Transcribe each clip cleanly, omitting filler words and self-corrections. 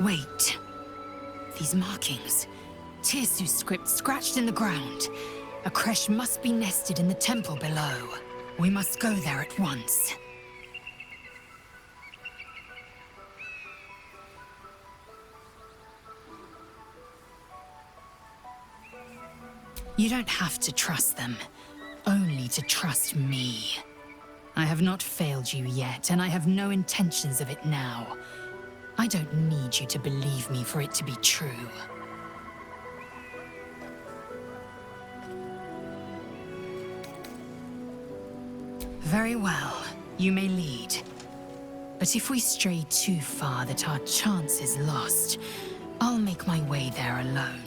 Wait. These markings. Tirsu's script scratched in the ground. A Crèche must be nested in the temple below. We must go there at once. You don't have to trust them. Only to trust me. I have not failed you yet, and I have no intentions of it now. I don't need you to believe me for it to be true. Very well, you may lead. But if we stray too far that our chance is lost, I'll make my way there alone.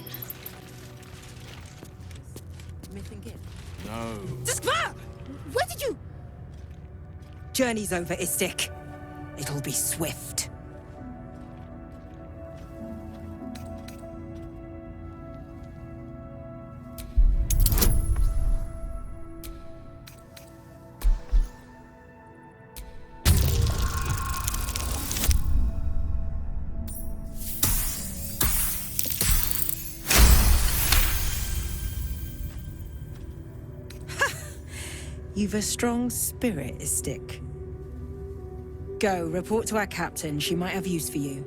No. Skvar! Where did you... Journey's over, Istik. It'll be swift. You've a strong spirit, Istik. Go, report to our captain. She might have use for you.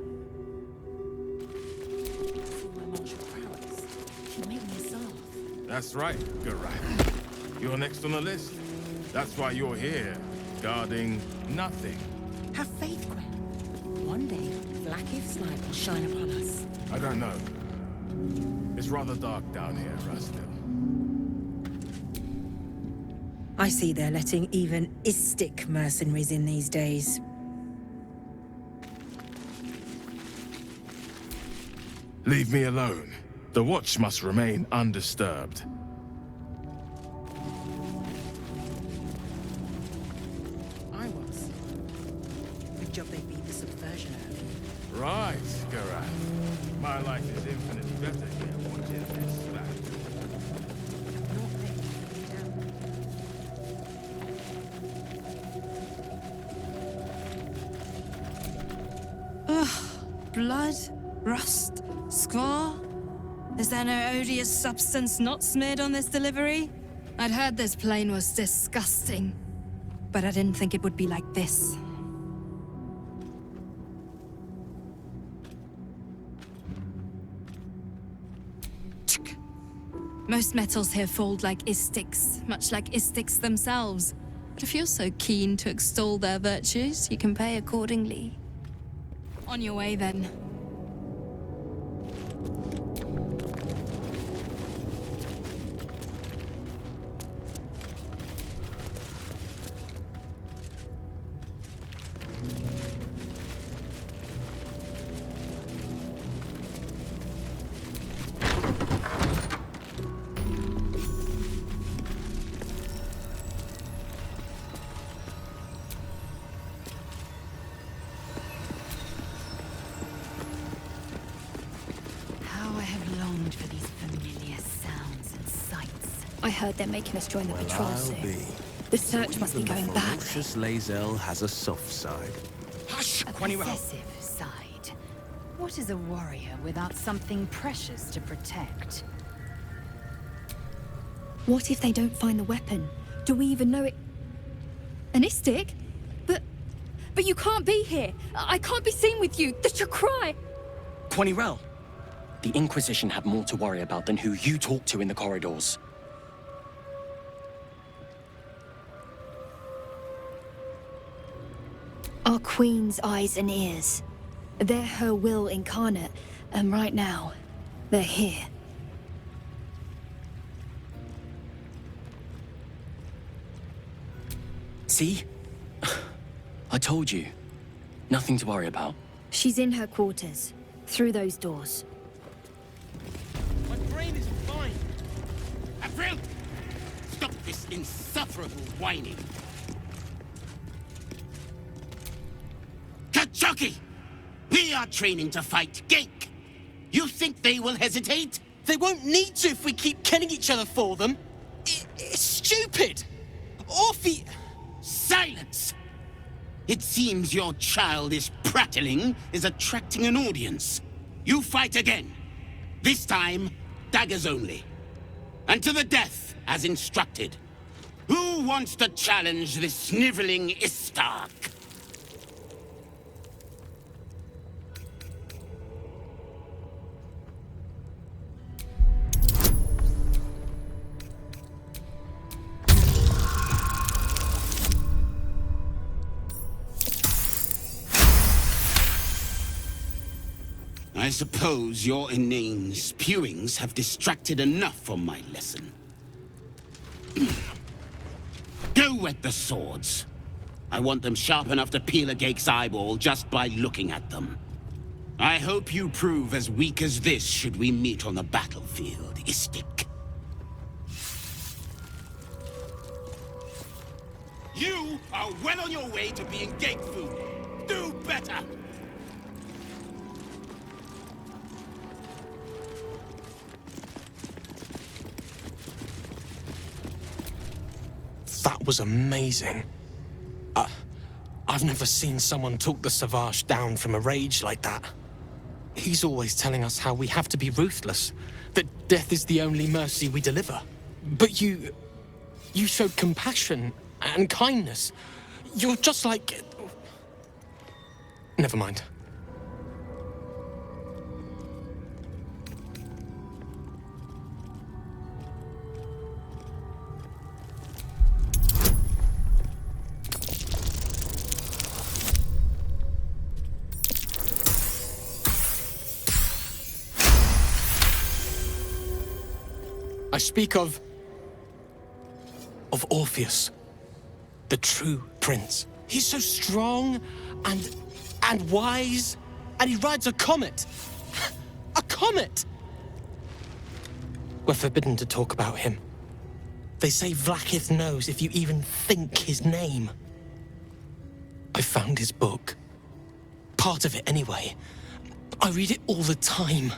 That's right, Garat. You're next on the list. That's why you're here, guarding nothing. Have faith, Gwen. One day, Vlaakith's light will shine upon us. I don't know. It's rather dark down here, Rastil. I see they're letting even Istik mercenaries in these days. Leave me alone. The watch must remain undisturbed. I was. Good job they beat the subversion early. Right, Garat. My life is infinitely better here watching this back. Blood? Rust? Skvar? Is there no odious substance not smeared on this delivery? I'd heard this plane was disgusting, but I didn't think it would be like this. Most metals here fold like Istiks, much like Istiks themselves. But if you're so keen to extol their virtues, you can pay accordingly. On your way, then. For these familiar sounds and sights. I heard they're making us join the patrol I'll soon. be. The search must be going badly. Ferocious Lae'zel has a soft side. Hush, a possessive side. What is a warrior without something precious to protect? What if they don't find the weapon? Do we even know it? An Istik? But you can't be here. I can't be seen with you. The Chakrai. Quanirel. The Inquisition have more to worry about than who you talk to in the corridors. Our Queen's eyes and ears. They're her will incarnate, and right now, they're here. See? I told you. Nothing to worry about. She's in her quarters, through those doors. My brain is fine. April! Stop this insufferable whining. Kachuki! We are training to fight Genk. You think they will hesitate? They won't need to if we keep killing each other for them. It's stupid! Orphe... Silence! It seems your childish prattling is attracting an audience. You fight again. This time, daggers only. And to the death, as instructed. Who wants to challenge this sniveling Istark? I suppose your inane spewings have distracted enough from my lesson. Go wet the swords. I want them sharp enough to peel a Gake's eyeball just by looking at them. I hope you prove as weak as this should we meet on the battlefield, Istik. You are well on your way to being Gake food. Do better! That was amazing. I've never seen someone talk the Savage down from a rage like that. He's always telling us how we have to be ruthless, that death is the only mercy we deliver. But you showed compassion and kindness. You're just like... Never mind. I speak of Orpheus, the true prince. He's so strong and wise, and he rides a comet. A comet! We're forbidden to talk about him. They say Vlaakith knows if you even think his name. I found his book. Part of it, anyway. I read it all the time.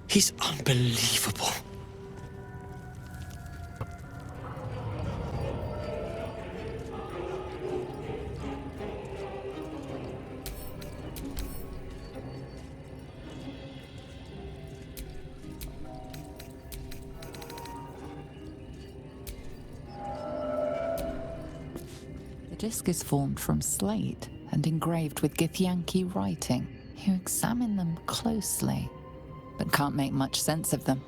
He's unbelievable. The disc is formed from slate and engraved with Githyanki writing. You examine them closely, but can't make much sense of them.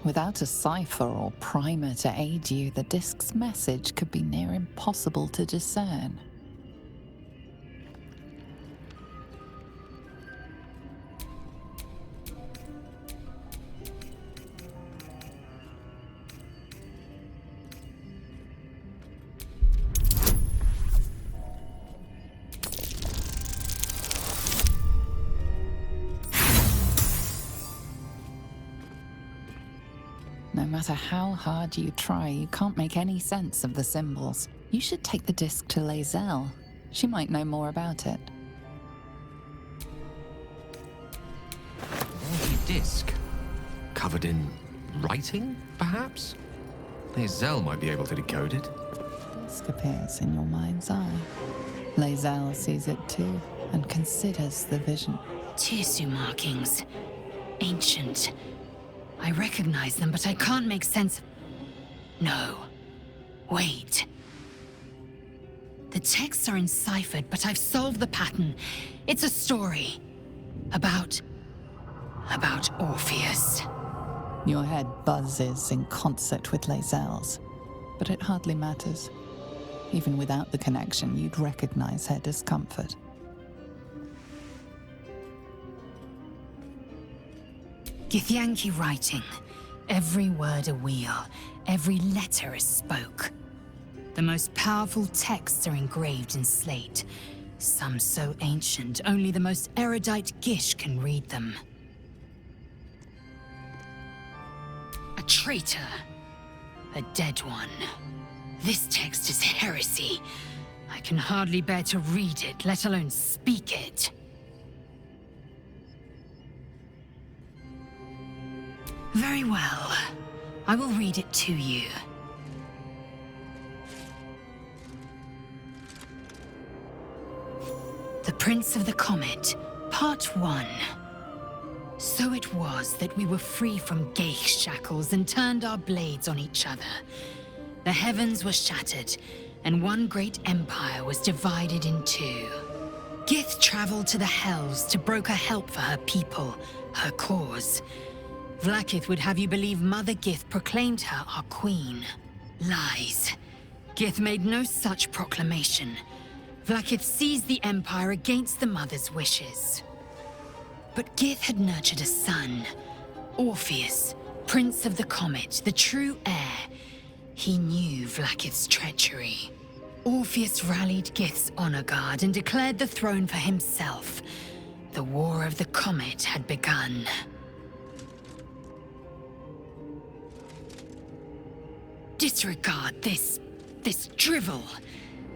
Without a cipher or primer to aid you, the disc's message could be near impossible to discern. No matter how hard you try, you can't make any sense of the symbols. You should take the disc to Lae'zel. She might know more about it. A disc? Covered in writing, perhaps? Lae'zel might be able to decode it. The disc appears in your mind's eye. Lae'zel sees it too, and considers the vision. Tirsu markings. Ancient. I recognize them, but I can't make sense. No. Wait. The texts are enciphered, but I've solved the pattern. It's a story. About Orpheus. Your head buzzes in concert with Lae'zel's, but it hardly matters. Even without the connection, you'd recognize her discomfort. Githyanki writing. Every word a wheel, every letter a spoke. The most powerful texts are engraved in slate. Some so ancient, only the most erudite Gish can read them. A traitor. A dead one. This text is heresy. I can hardly bear to read it, let alone speak it. Very well. I will read it to you. The Prince of the Comet, Part 1. So it was that we were free from Ghaik's shackles and turned our blades on each other. The heavens were shattered, and one great empire was divided in two. Gith traveled to the Hells to broker help for her people, her cause. Vlaakith would have you believe Mother Gith proclaimed her our queen. Lies. Gith made no such proclamation. Vlaakith seized the Empire against the Mother's wishes. But Gith had nurtured a son, Orpheus, Prince of the Comet, the true heir. He knew Vlaakith's treachery. Orpheus rallied Gith's honor guard and declared the throne for himself. The War of the Comet had begun. Disregard this drivel.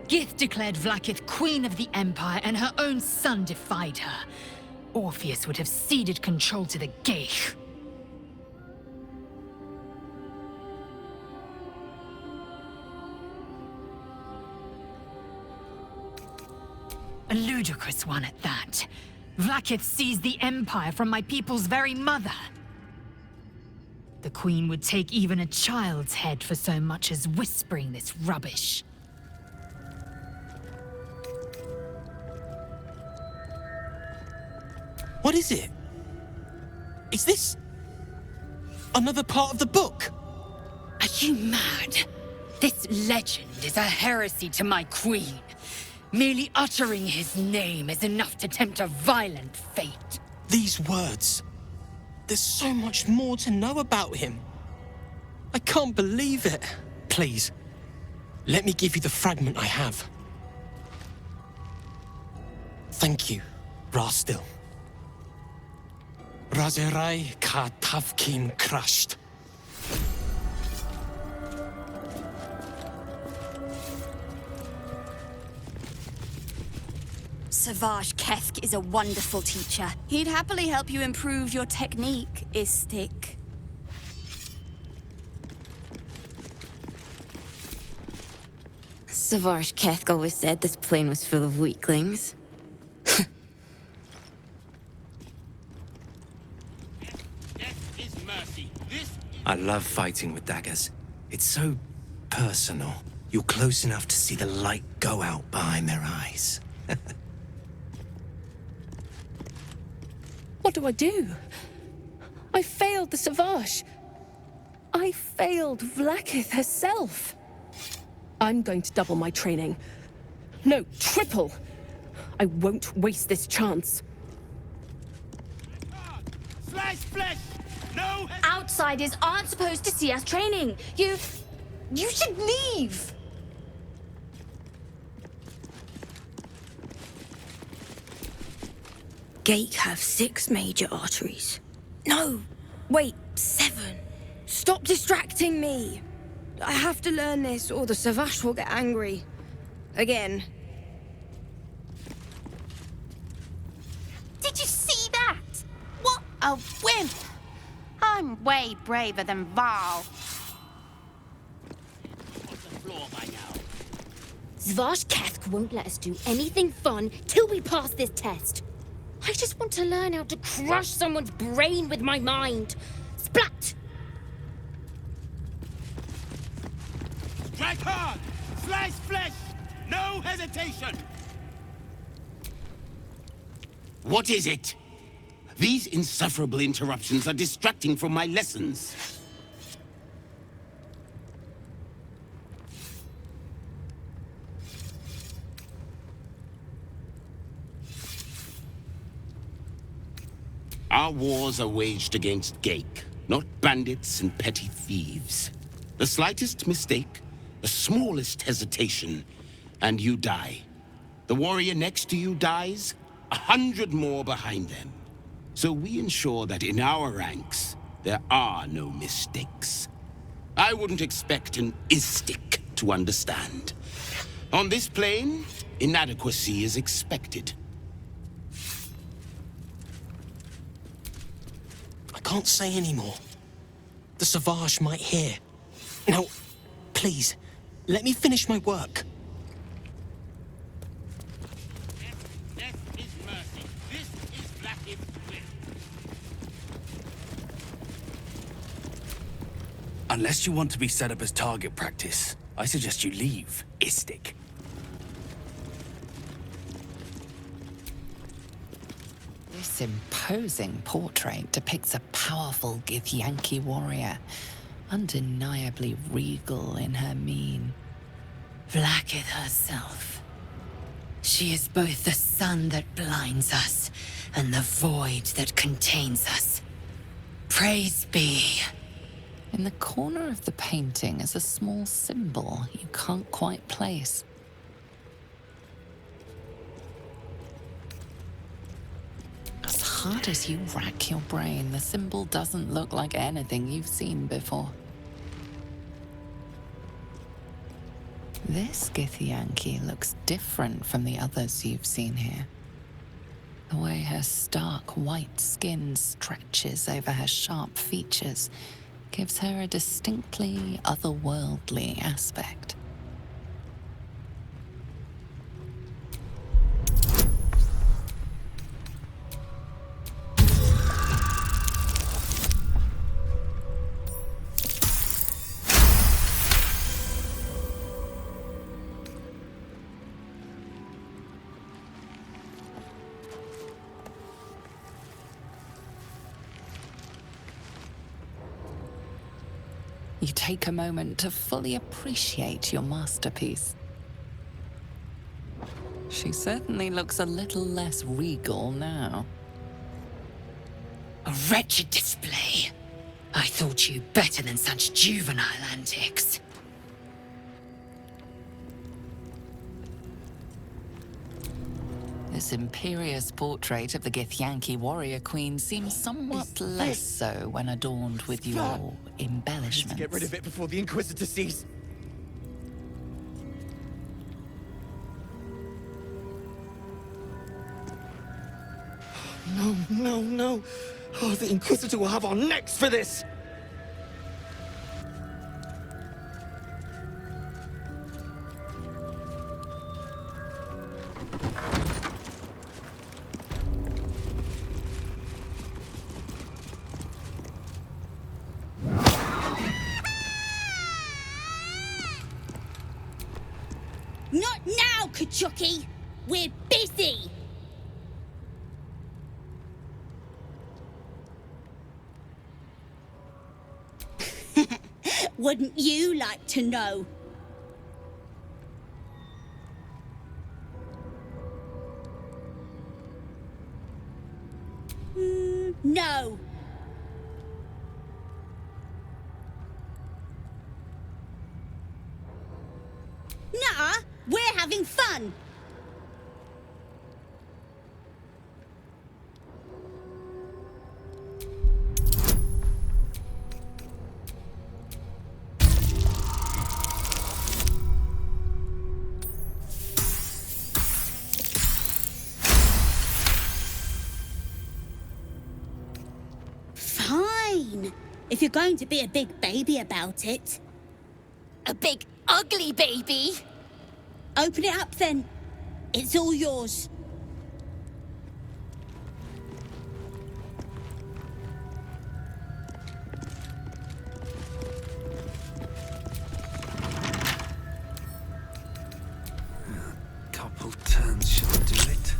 Gith declared Vlaakith Queen of the Empire, and her own son defied her. Orpheus would have ceded control to the Ghaik. A ludicrous one at that. Vlaakith seized the Empire from my people's very mother. The Queen would take even a child's head for so much as whispering this rubbish. What is it? Is this another part of the book? Are you mad? This legend is a heresy to my queen. Merely uttering his name is enough to tempt a violent fate. These words. There's so much more to know about him. I can't believe it. Please, let me give you the fragment I have. Thank you, Rastil. Razerai ka tavkin crushed. Savage Kethk is a wonderful teacher. He'd happily help you improve your technique, Istik. Savage Kethk always said this plane was full of weaklings. I love fighting with daggers. It's so personal. You're close enough to see the light go out behind their eyes. What do I do? I failed the Savage. I failed Vlaakith herself. I'm going to double my training. No, triple. I won't waste this chance. Slice flesh! No! Outsiders aren't supposed to see us training. You should leave. Ghaik have 6 major arteries. No, wait, 7. Stop distracting me. I have to learn this or the Savage will get angry. Again. Did you see that? What a wimp! I'm way braver than Val. Savage Kethk won't let us do anything fun till we pass this test. I just want to learn how to crush someone's brain with my mind. Splat! Strike hard! Slice flesh! No hesitation! What is it? These insufferable interruptions are distracting from my lessons. Our wars are waged against Ghaik, not bandits and petty thieves. The slightest mistake, the smallest hesitation, and you die. The warrior next to you dies, 100 more behind them. So we ensure that in our ranks, there are no mistakes. I wouldn't expect an Istik to understand. On this plane, inadequacy is expected. I can't say anymore. The Savage might hear. Now, please, let me finish my work. Unless you want to be set up as target practice, I suggest you leave, Istik. This imposing portrait depicts a powerful Githyanki warrior, undeniably regal in her mien. Vlaakith herself. She is both the sun that blinds us and the void that contains us. Praise be. In the corner of the painting is a small symbol you can't quite place. As hard as you rack your brain, the symbol doesn't look like anything you've seen before. This Githyanki looks different from the others you've seen here. The way her stark white skin stretches over her sharp features gives her a distinctly otherworldly aspect. You take a moment to fully appreciate your masterpiece. She certainly looks a little less regal now. A wretched display. I thought you better than such juvenile antics. This imperious portrait of the Githyanki warrior queen seems somewhat less so when adorned with your embellishments. Get rid of it before the Inquisitor sees. No, no, no. Oh, the Inquisitor will have our necks for this! Not now, Kachuki! We're busy! Wouldn't you like to know? No. Nah, we're having fun. Fine, if you're going to be a big baby about it. A big, ugly baby? Open it up then. It's all yours. Couple turns should do it.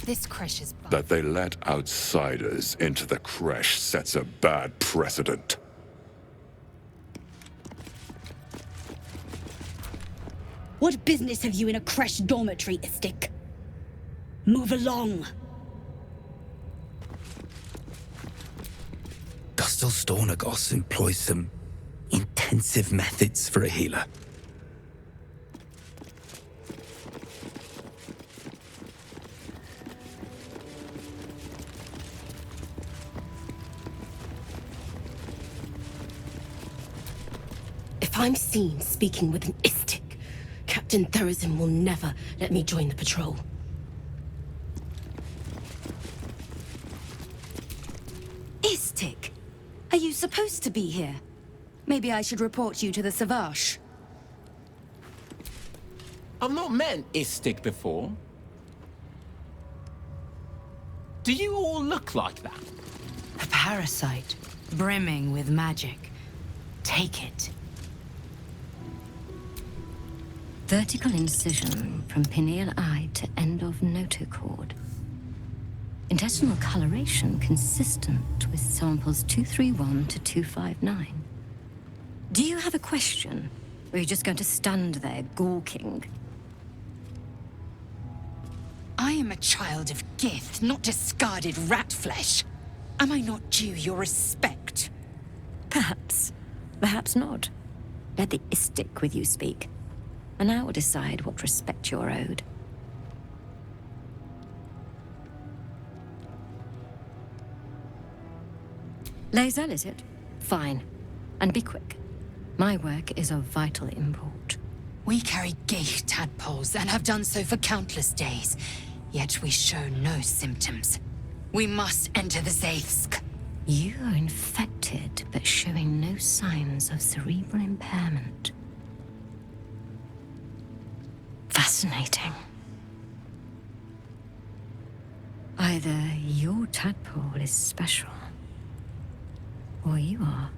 This Crèche is... That they let outsiders into the Crèche sets a bad precedent. What business have you in a Crèche dormitory, Istik? Move along. Does Hostel Stornagos employs some intensive methods for a healer. If I'm seen speaking with an Istik, Captain Therazin will never let me join the patrol. Istik? Are you supposed to be here? Maybe I should report you to the Savage. I've not met an Istik before. Do you all look like that? A parasite, brimming with magic. Take it. Vertical incision from pineal eye to end of notochord. Intestinal coloration consistent with samples 231 to 259. Do you have a question? Or are you just going to stand there gawking? I am a child of Gith, not discarded rat flesh. Am I not due your respect? Perhaps. Perhaps not. Let the Istik with you speak, and I will decide what respect you're owed. Lae'zel, is it? Fine. And be quick. My work is of vital import. We carry Geich tadpoles and have done so for countless days, yet we show no symptoms. We must enter the Zaithsk. You are infected, but showing no signs of cerebral impairment. Fascinating. Either your tadpole is special, or you are.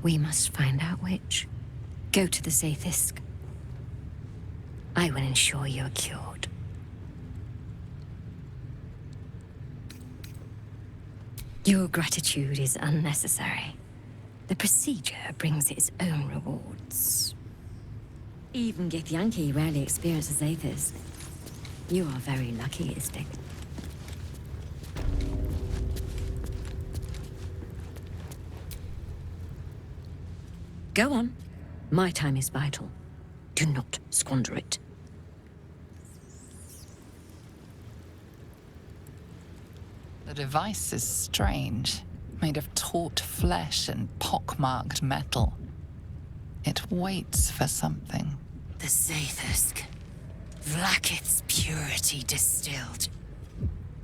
We must find out which. Go to the Zaithsk. I will ensure you're cured. Your gratitude is unnecessary. The procedure brings its own rewards. Even Githyanki rarely experiences Zaithis. You are very lucky, Istik. Go on. My time is vital. Do not squander it. The device is strange, made of taut flesh and pockmarked metal. It waits for something. The Zaithsk. Vlaakith's purity distilled.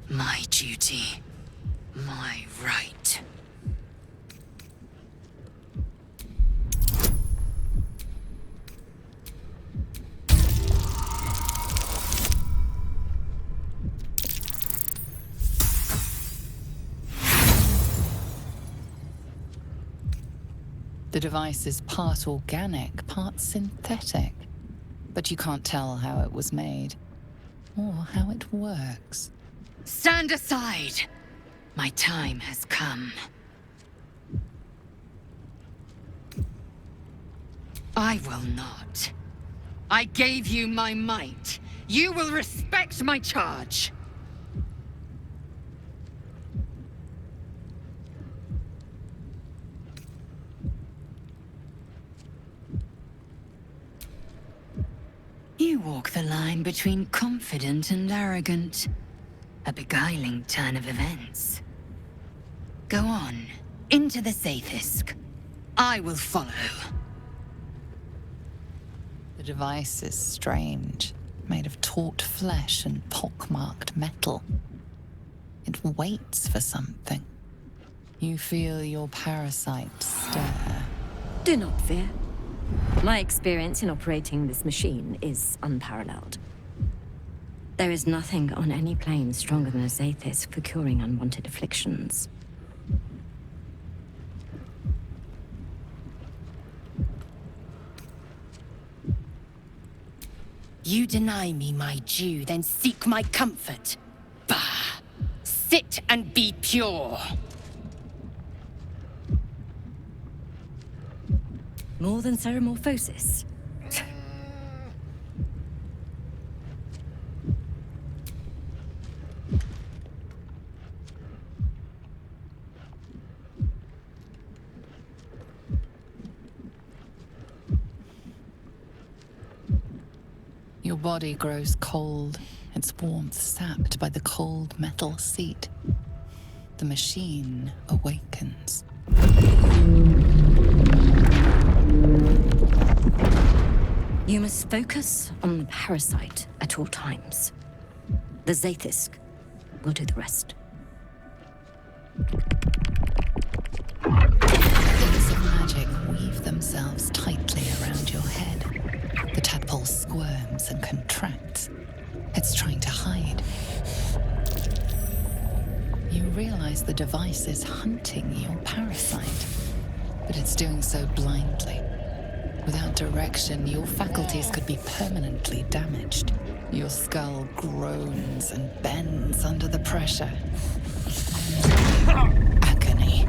My duty. My right. The device is part organic, part synthetic. But you can't tell how it was made, or how it works. Stand aside! My time has come. I will not. I gave you my might. You will respect my charge. You walk the line between confident and arrogant. A beguiling turn of events. Go on, into the Zaithsk. I will follow. The device is strange, made of taut flesh and pockmarked metal. It waits for something. You feel your parasite stir. Do not fear. My experience in operating this machine is unparalleled. There is nothing on any plane stronger than a Zaithis for curing unwanted afflictions. You deny me my due, then seek my comfort. Bah! Sit and be pure! More than ceremorphosis. body grows cold, its warmth sapped by the cold metal seat. The machine awakens. You must focus on the parasite at all times. The Zaith'isk will do the rest. Things of magic weave themselves tightly around your head. The tadpole squirms and contracts. It's trying to hide. You realize the device is hunting your parasite, but it's doing so blindly. Without direction, your faculties could be permanently damaged. Your skull groans and bends under the pressure. Agony.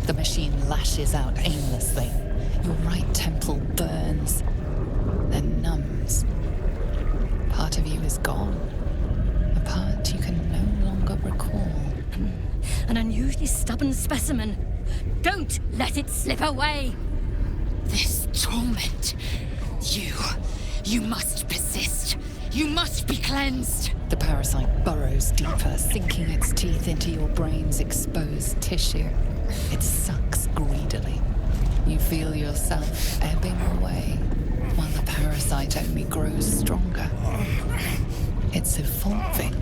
The machine lashes out aimlessly. Your right temple burns, then numbs. Part of you is gone. A part you can no longer recall. An unusually stubborn specimen. Don't let it slip away! This torment. You must persist. You must be cleansed. The parasite burrows deeper, sinking its teeth into your brain's exposed tissue. It sucks greedily. You feel yourself ebbing away, while the parasite only grows stronger. It's evolving.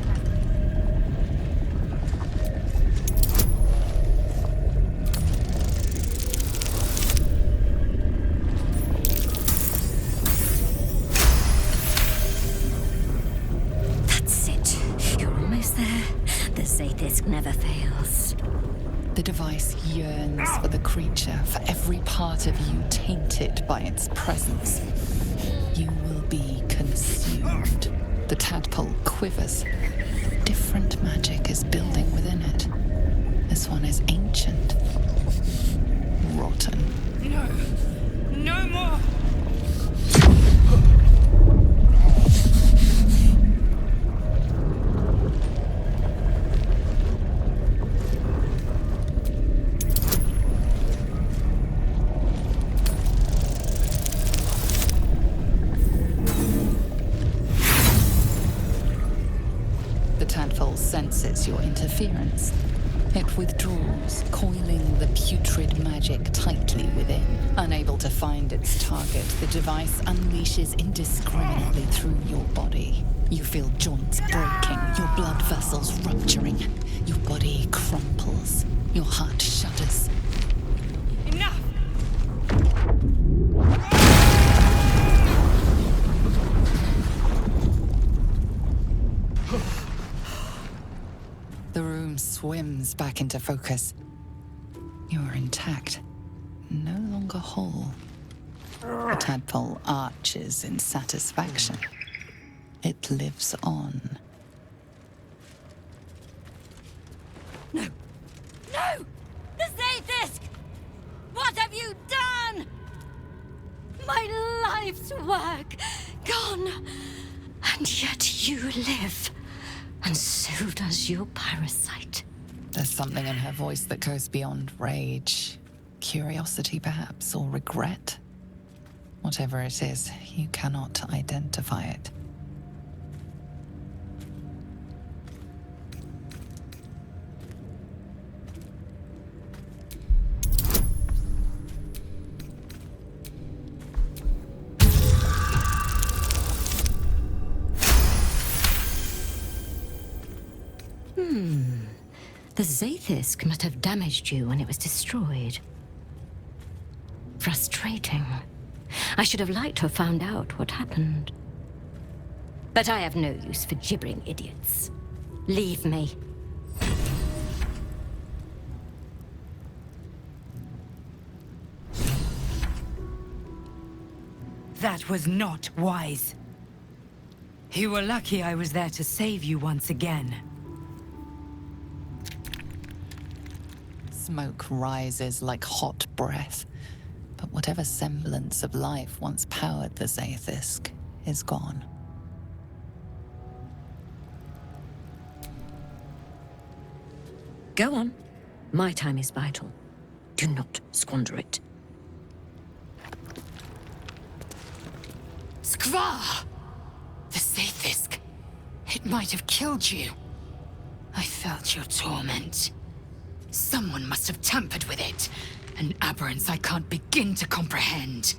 That's it. You're almost there. The Zaith'isk never fails. The device yearns for the creature, for every part of you tainted by its presence. You will be consumed. The tadpole quivers. Different magic is building within it. This one is ancient. Rotten. No. No more. Senses your interference. It withdraws, coiling the putrid magic tightly within. Unable to find its target, the device unleashes indiscriminately through your body. You feel joints breaking, your blood vessels rupturing. Your body crumples. Your heart shudders. Enough! The room swims back into focus. You are intact, no longer whole. The tadpole arches in satisfaction. It lives on. No! No! The Zaith'isk! What have you done? My life's work gone, and yet you live. And so does your parasite. There's something in her voice that goes beyond rage. Curiosity, perhaps, or regret. Whatever it is, you cannot identify it. The Zaith'isk must have damaged you when it was destroyed. Frustrating. I should have liked to have found out what happened. But I have no use for gibbering idiots. Leave me. That was not wise. You were lucky I was there to save you once again. Smoke rises like hot breath. But whatever semblance of life once powered the Zaithisk is gone. Go on. My time is vital. Do not squander it. Skvar! The Zaithisk. It might have killed you. I felt your torment. Someone must have tampered with it. An aberrance I can't begin to comprehend.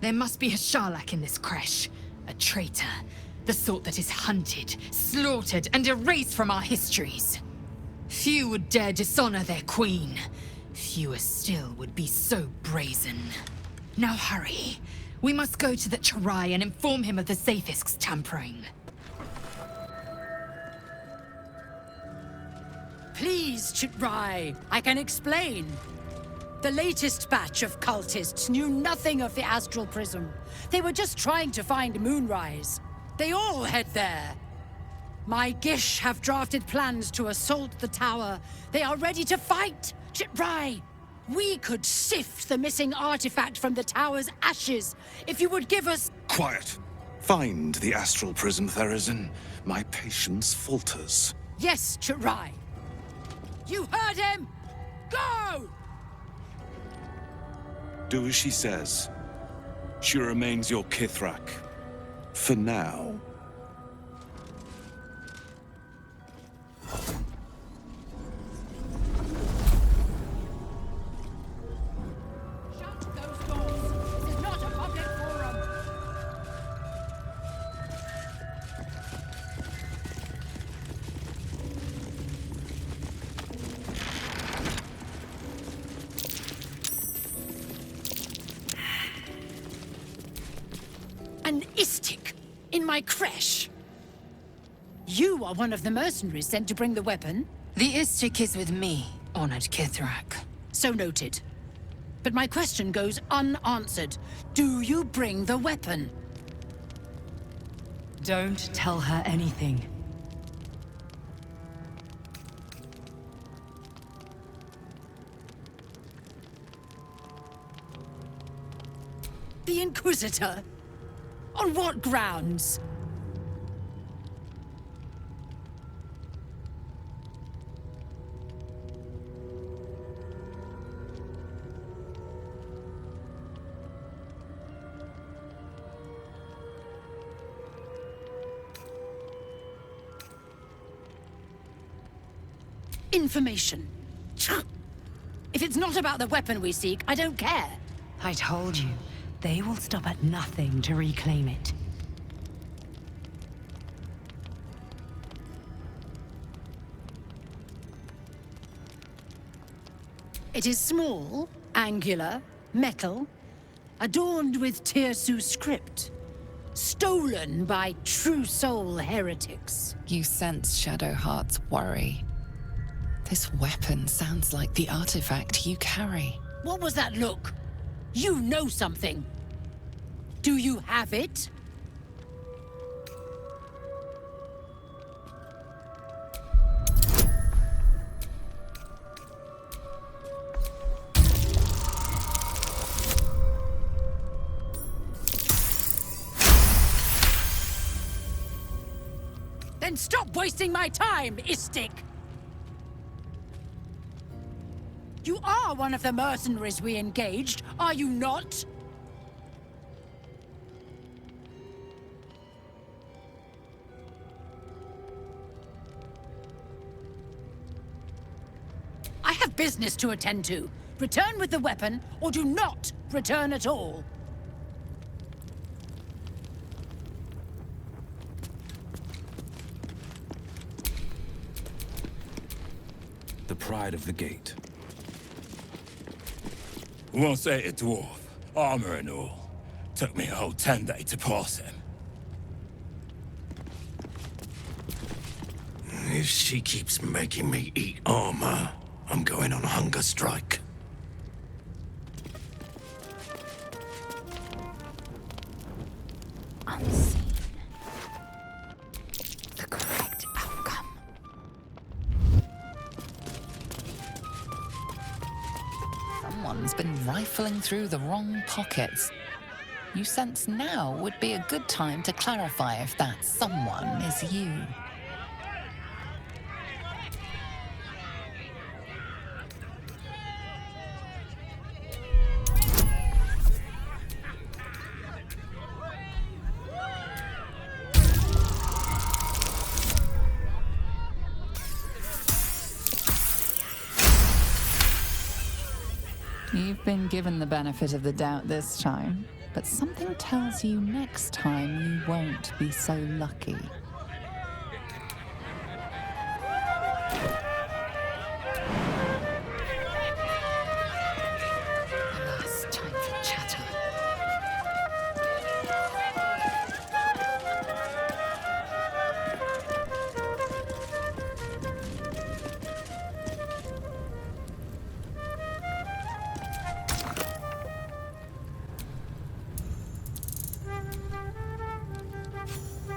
There must be a Sharlak in this Crèche. A traitor. The sort that is hunted, slaughtered, and erased from our histories. Few would dare dishonor their queen. Fewer still would be so brazen. Now hurry. We must go to the Charai and inform him of the Zaithisk's tampering. Please, Chitrai, I can explain. The latest batch of cultists knew nothing of the Astral Prism. They were just trying to find Moonrise. They all head there. My Gish have drafted plans to assault the tower. They are ready to fight, Chitrai. We could sift the missing artifact from the tower's ashes if you would give us... Quiet. Find the Astral Prism, Therazin. My patience falters. Yes, Chitrai. You heard him! Go! Do as she says. She remains your Kithrak. For now. Shut those doors! This is not a public forum! An Istik in my Crèche. You are one of the mercenaries sent to bring the weapon. The Istik is with me, honored Kithrak. So noted. But my question goes unanswered. Do you bring the weapon? Don't tell her anything. The Inquisitor? On what grounds? Information. If it's not about the weapon we seek, I don't care. I told you, they will stop at nothing to reclaim it. It is small, angular, metal, adorned with Tirsu script. Stolen by true soul heretics. You sense Shadowheart's worry. This weapon sounds like the artifact you carry. What was that look? You know something. Do you have it? Then stop wasting my time, Istik! You are one of the mercenaries we engaged, are you not? I have business to attend to. Return with the weapon, or do not return at all. The pride of the gate. Won't say a dwarf, armor and all. Took me a whole 10 days to pass him. If she keeps making me eat armor, I'm going on a hunger strike. Unseen. The correct outcome. rifling through the wrong pockets. You sense now would be a good time to clarify if that someone is you. You've been given the benefit of the doubt this time, but something tells you next time you won't be so lucky. Alas, time for chatter.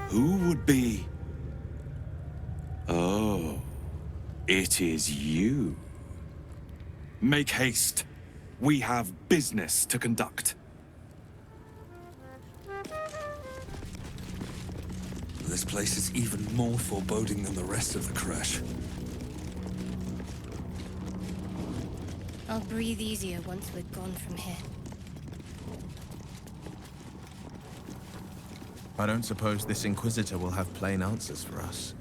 Who would be? Oh, it is you. Make haste. We have business to conduct. This place is even more foreboding than the rest of the Crèche. I'll breathe easier once we're gone from here. I don't suppose this Inquisitor will have plain answers for us.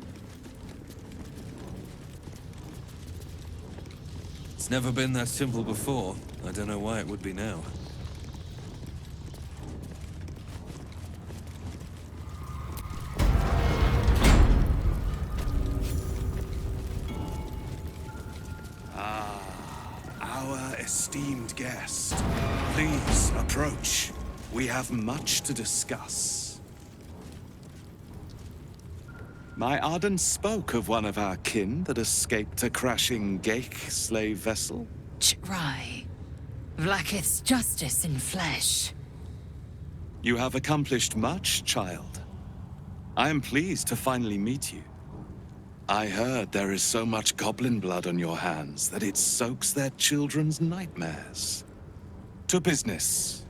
It's never been that simple before. I don't know why it would be now. Our esteemed guest. Please approach. We have much to discuss. My Arden spoke of one of our kin that escaped a crashing Geik slave vessel. Ch'rai. Vlaakith's justice in flesh. You have accomplished much, child. I am pleased to finally meet you. I heard there is so much goblin blood on your hands that it soaks their children's nightmares. To business.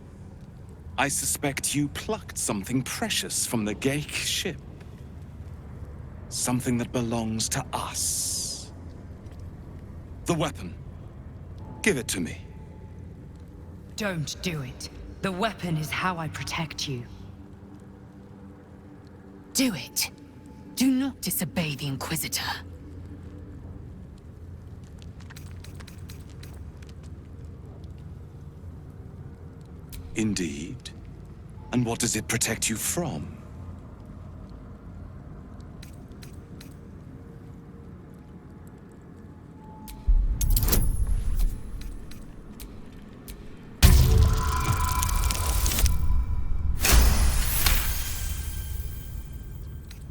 I suspect you plucked something precious from the Geik ship. Something that belongs to us. The weapon. Give it to me. Don't do it. The weapon is how I protect you. Do it. Do not disobey the Inquisitor. Indeed. And what does it protect you from?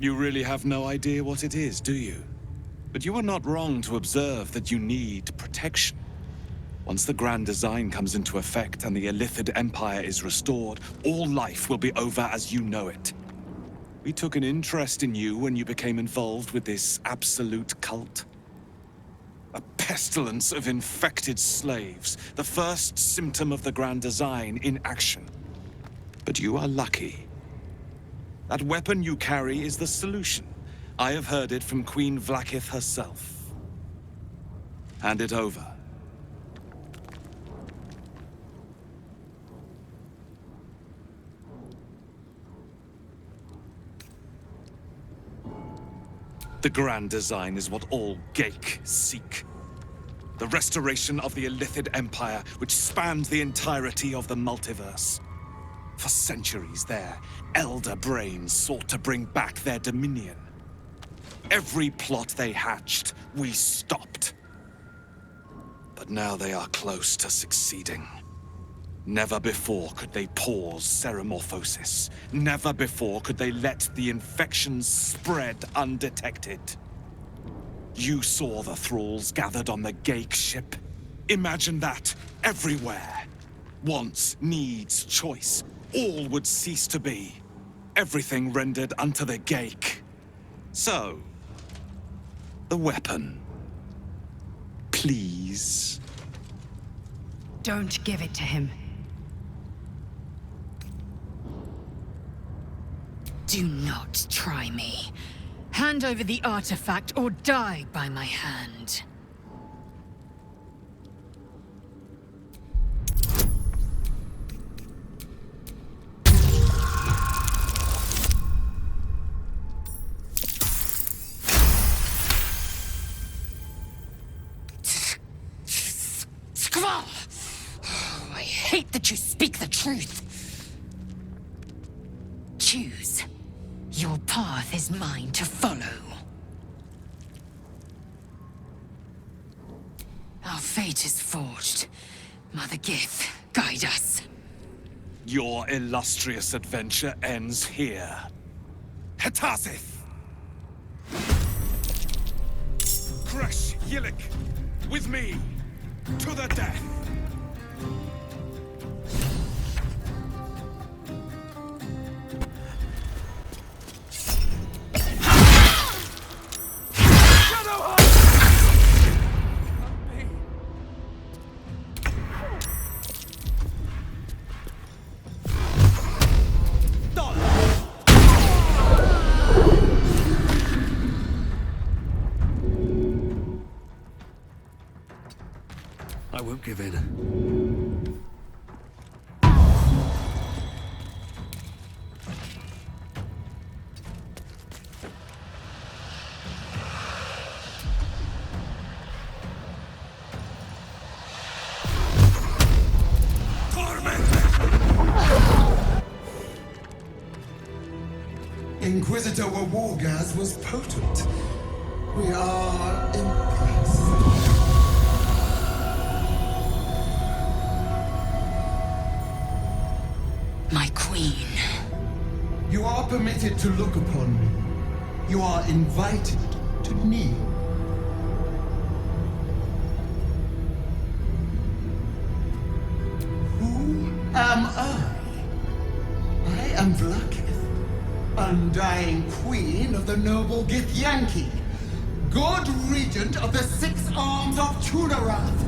You really have no idea what it is, do you? But you are not wrong to observe that you need protection. Once the Grand Design comes into effect and the Illithid Empire is restored, all life will be over as you know it. We took an interest in you when you became involved with this absolute cult. A pestilence of infected slaves, the first symptom of the Grand Design in action. But you are lucky. That weapon you carry is the solution. I have heard it from Queen Vlaakith herself. Hand it over. The Grand Design is what all Geik seek. The restoration of the Illithid Empire, which spanned the entirety of the multiverse. For centuries, their elder brains sought to bring back their dominion. Every plot they hatched, we stopped. But now they are close to succeeding. Never before could they pause ceremorphosis. Never before could they let the infections spread undetected. You saw the thralls gathered on the Geik ship. Imagine that everywhere. Wants, needs, choice. All would cease to be. Everything rendered unto the Geik. So, the weapon. Please. Don't give it to him. Do not try me. Hand over the artifact or die by my hand. Skvar! Oh, I hate that you speak the truth. Choose. Your path is mine to follow. Our fate is forged. Mother Gith, guide us. Your illustrious adventure ends here. Hetazith! Crèche, Yillik, with me, to the death! I won't give in. Inquisitor Wargaz was potent. We are impressed. My queen. You are permitted to look upon me. You are invited to kneel. Who am I? I am Vlakith, undying queen of the noble Githyanki, god regent of the 6 arms of Tunarath.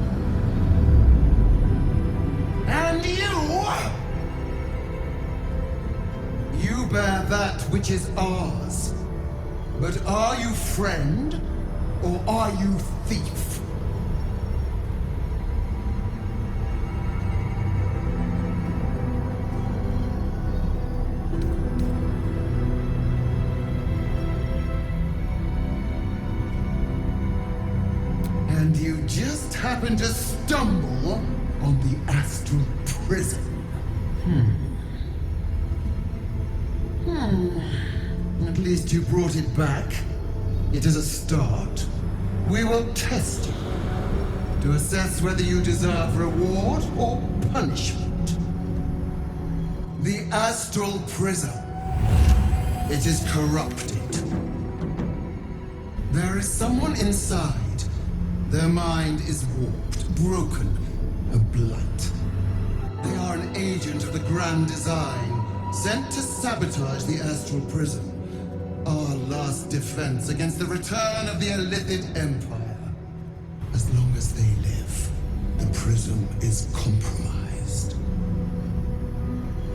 And you bear that which is ours. But are you friend, or are you thief? And you just happen to stumble on the astral prison. At least you brought it back. It is a start. We will test you to assess whether you deserve reward or punishment. The astral prison. It is corrupted. There is someone inside. Their mind is warped, broken, a blunt. They are an agent of the Grand Design, sent to sabotage the astral prison. Our last defense against the return of the Illithid Empire. As long as they live, the prison is compromised.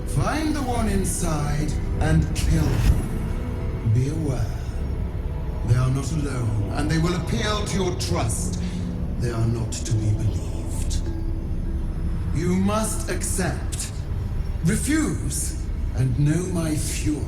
Find the one inside and kill them. Be aware. They are not alone, and they will appeal to your trust. They are not to be believed. You must accept, refuse, and know my fury.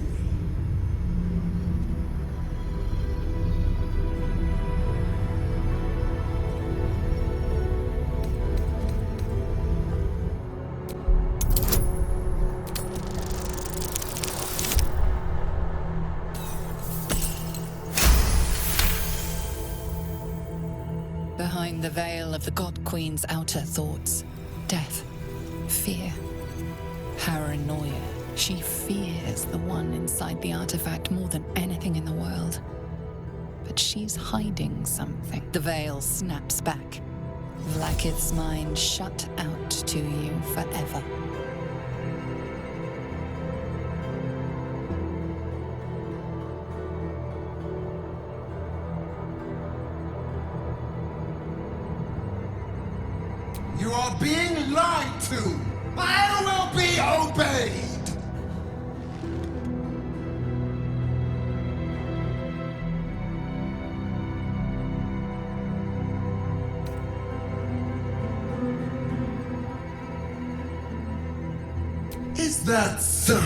Behind the veil of the God Queen's outer thoughts, death, fear, paranoia. She fears the one inside the artifact more than anything in the world. But she's hiding something. The veil snaps back. Vlakith's mind shut out to you forever. You are being lied Is that so?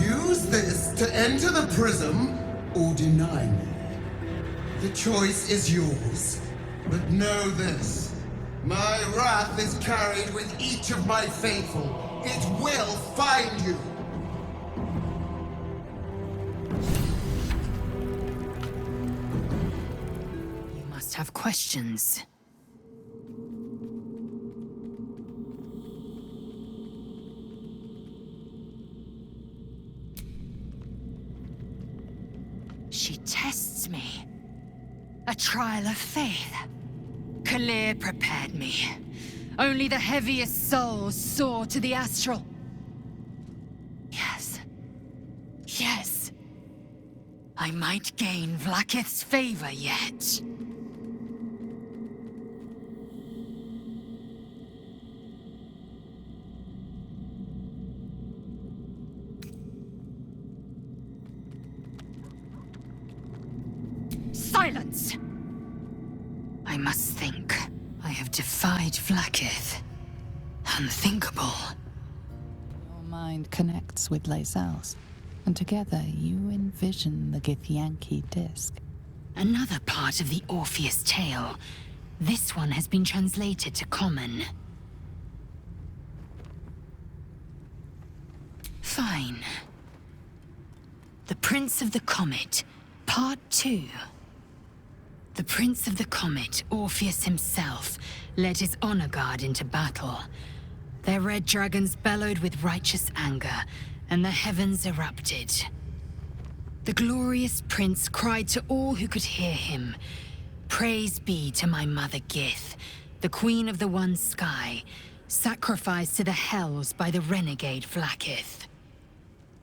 Use this to enter the prism or deny me. The choice is yours. But know this. My wrath is carried with each of my faithful. It will find you. You must have questions. She tests me. A trial of faith. Kalir prepared me. Only the heaviest souls soar to the astral. Yes. Yes. I might gain Vlakith's favor yet. Silence! I must think. I have defied Vlakith. Unthinkable. Your mind connects with Lae'zel's, and together you envision the Githyanki disc. Another part of the Orpheus tale. This one has been translated to Common. Fine. The Prince of the Comet, Part 2. The Prince of the Comet, Orpheus himself, led his honor guard into battle. Their red dragons bellowed with righteous anger, and the heavens erupted. The glorious prince cried to all who could hear him, "Praise be to my mother Gith, the queen of the one sky, sacrificed to the hells by the renegade Vlakith."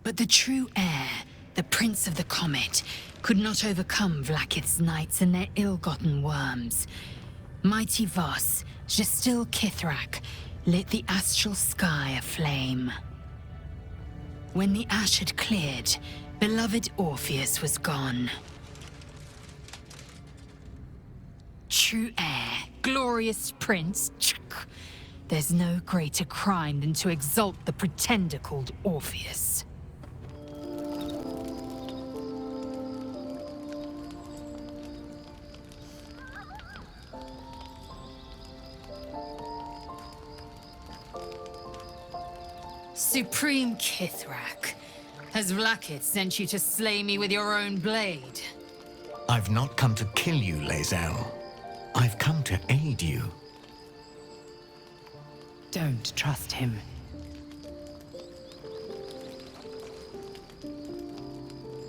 But the true heir, the Prince of the Comet, could not overcome Vlakith's knights and their ill-gotten worms. Mighty Voss, Gestil Kithrak, lit the astral sky aflame. When the ash had cleared, beloved Orpheus was gone. True heir, glorious prince, there's no greater crime than to exalt the pretender called Orpheus. Supreme Kithrak, has Vlakith sent you to slay me with your own blade? I've not come to kill you, Lae'zel. I've come to aid you. Don't trust him.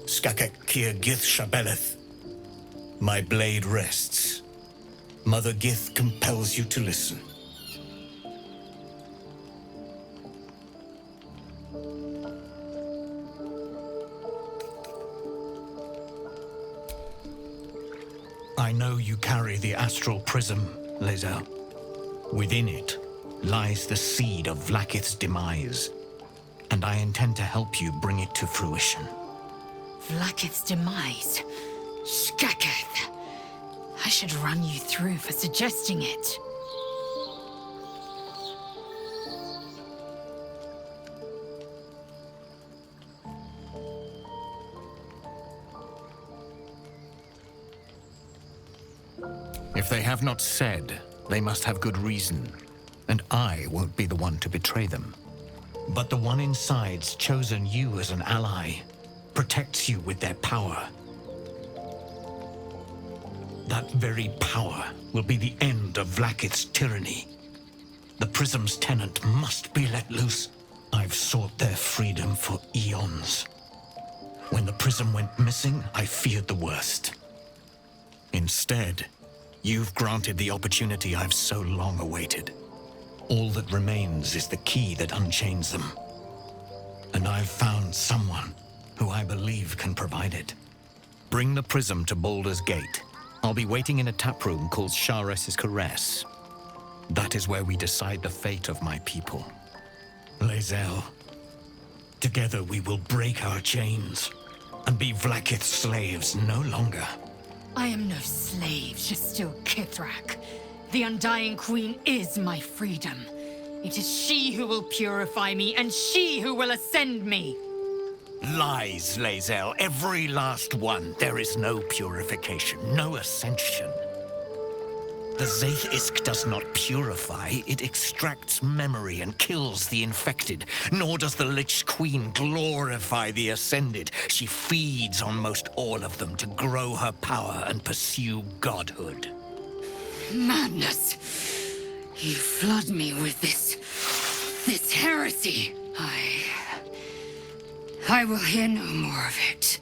Skakek Kier Gith Shabeleth. My blade rests. Mother Gith compels you to listen. I know you carry the astral prism, Lae'zel. Within it lies the seed of Vlakith's demise, and I intend to help you bring it to fruition. Vlakith's demise? Skaketh! I should run you through for suggesting it. If they have not said, they must have good reason, and I won't be the one to betray them. But the one inside's chosen you as an ally, protects you with their power. That very power will be the end of Vlakith's tyranny. The prism's tenant must be let loose. I've sought their freedom for eons. When the prism went missing, I feared the worst. Instead, you've granted the opportunity I've so long awaited. All that remains is the key that unchains them. And I've found someone who I believe can provide it. Bring the prism to Baldur's Gate. I'll be waiting in a taproom called Shares's Caress. That is where we decide the fate of my people. Lae'zel, together we will break our chains and be Vlakith's slaves no longer. I am no slave, Gestil Kithrak. The Undying Queen is my freedom. It is she who will purify me, and she who will ascend me. Lies, Lae'zel. Every last one. There is no purification, no ascension. The Zaith Isk does not purify, it extracts memory and kills the infected. Nor does the Lich Queen glorify the ascended. She feeds on most all of them to grow her power and pursue godhood. Madness! You flood me with this heresy. I will hear no more of it.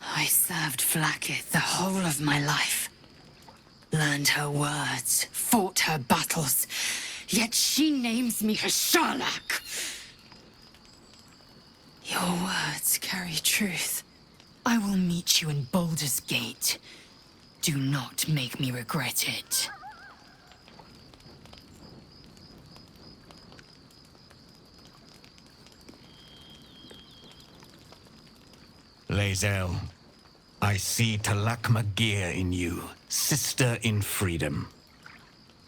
I served Vlaakith the whole of my life. Learned her words, fought her battles, yet she names me her Sharlak. Your words carry truth. I will meet you in Baldur's Gate. Do not make me regret it. Lae'zel, I see Talak Magir in you, sister in freedom.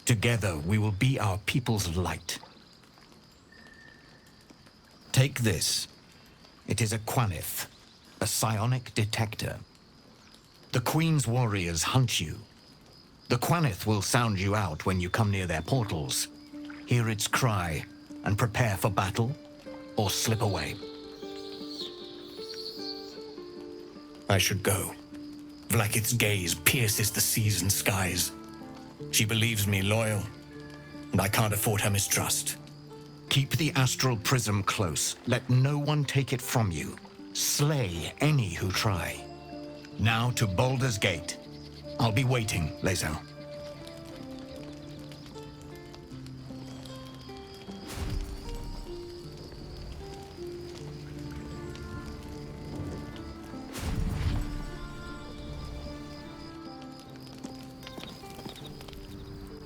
Together we will be our people's light. Take this. It is a Quanith, a psionic detector. The Queen's warriors hunt you. The Quanith will sound you out when you come near their portals. Hear its cry and prepare for battle, or slip away. I should go. Vlaakith's gaze pierces the seas and skies. She believes me loyal, and I can't afford her mistrust. Keep the astral prism close. Let no one take it from you. Slay any who try. Now to Baldur's Gate. I'll be waiting, Lae'zel.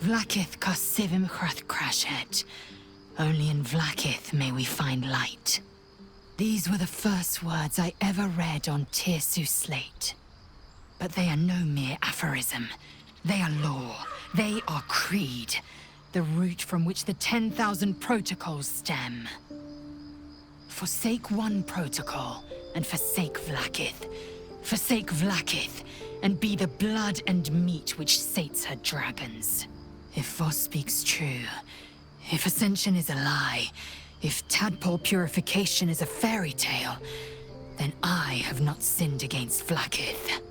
Vlaakith Karsivim Chrath Crashhead. Only in Vlaakith may we find light. These were the first words I ever read on Tirsu's slate. But they are no mere aphorism. They are law. They are creed. The root from which the 10,000 protocols stem. Forsake one protocol, and forsake Vlaakith. Forsake Vlaakith, and be the blood and meat which sates her dragons. If Voss speaks true, if Ascension is a lie, if Tadpole purification is a fairy tale, then I have not sinned against Vlaakith.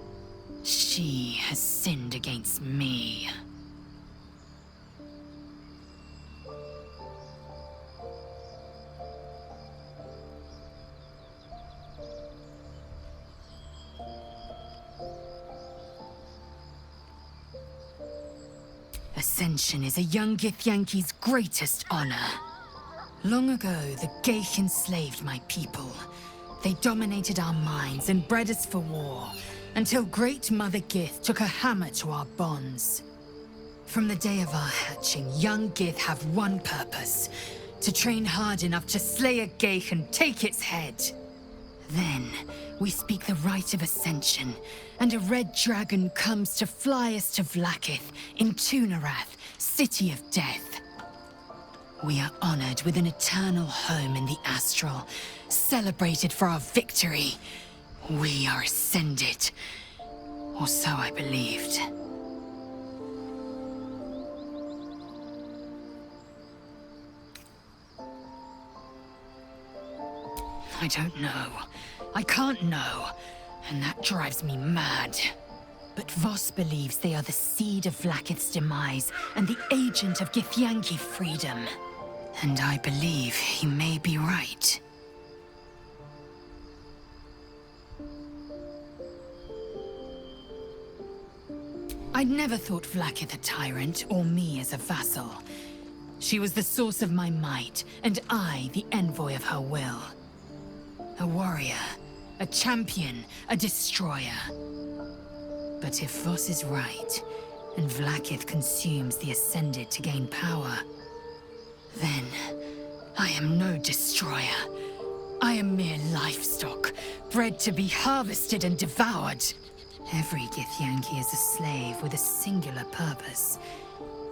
She has sinned against me. Ascension is a young Githyanki's greatest honor. Long ago, the Geich enslaved my people. They dominated our minds and bred us for war, until Great Mother Gith took a hammer to our bonds. From the day of our hatching, young Gith have one purpose: to train hard enough to slay a Geich and take its head. Then, we speak the rite of Ascension, and a red dragon comes to fly us to Vlaakith in Tunarath, City of Death. We are honored with an eternal home in the Astral, celebrated for our victory. We are ascended, or so I believed. I don't know. I can't know. And that drives me mad. But Voss believes they are the seed of Vlaakith's demise and the agent of Githyanki freedom. And I believe he may be right. I'd never thought Vlaakith a tyrant, or me as a vassal. She was the source of my might, and I the envoy of her will. A warrior, a champion, a destroyer. But if Voss is right, and Vlaakith consumes the Ascended to gain power, then I am no destroyer. I am mere livestock, bred to be harvested and devoured. Every Githyanki is a slave with a singular purpose.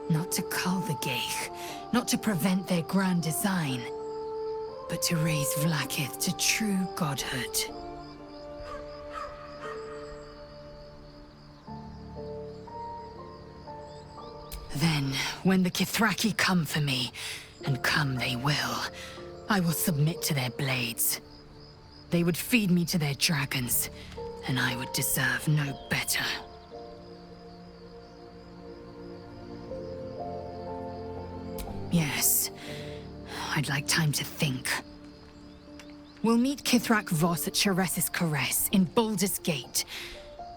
Not to cull the Geich, not to prevent their grand design, but to raise Vlaakith to true godhood. Then, when the Kithraki come for me, and come they will, I will submit to their blades. They would feed me to their dragons, and I would deserve no better. Yes, I'd like time to think. We'll meet Kithrak Voss at Shares's Caress in Baldur's Gate.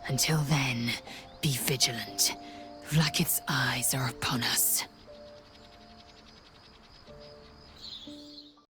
Until then, be vigilant. Vlaakith's eyes are upon us.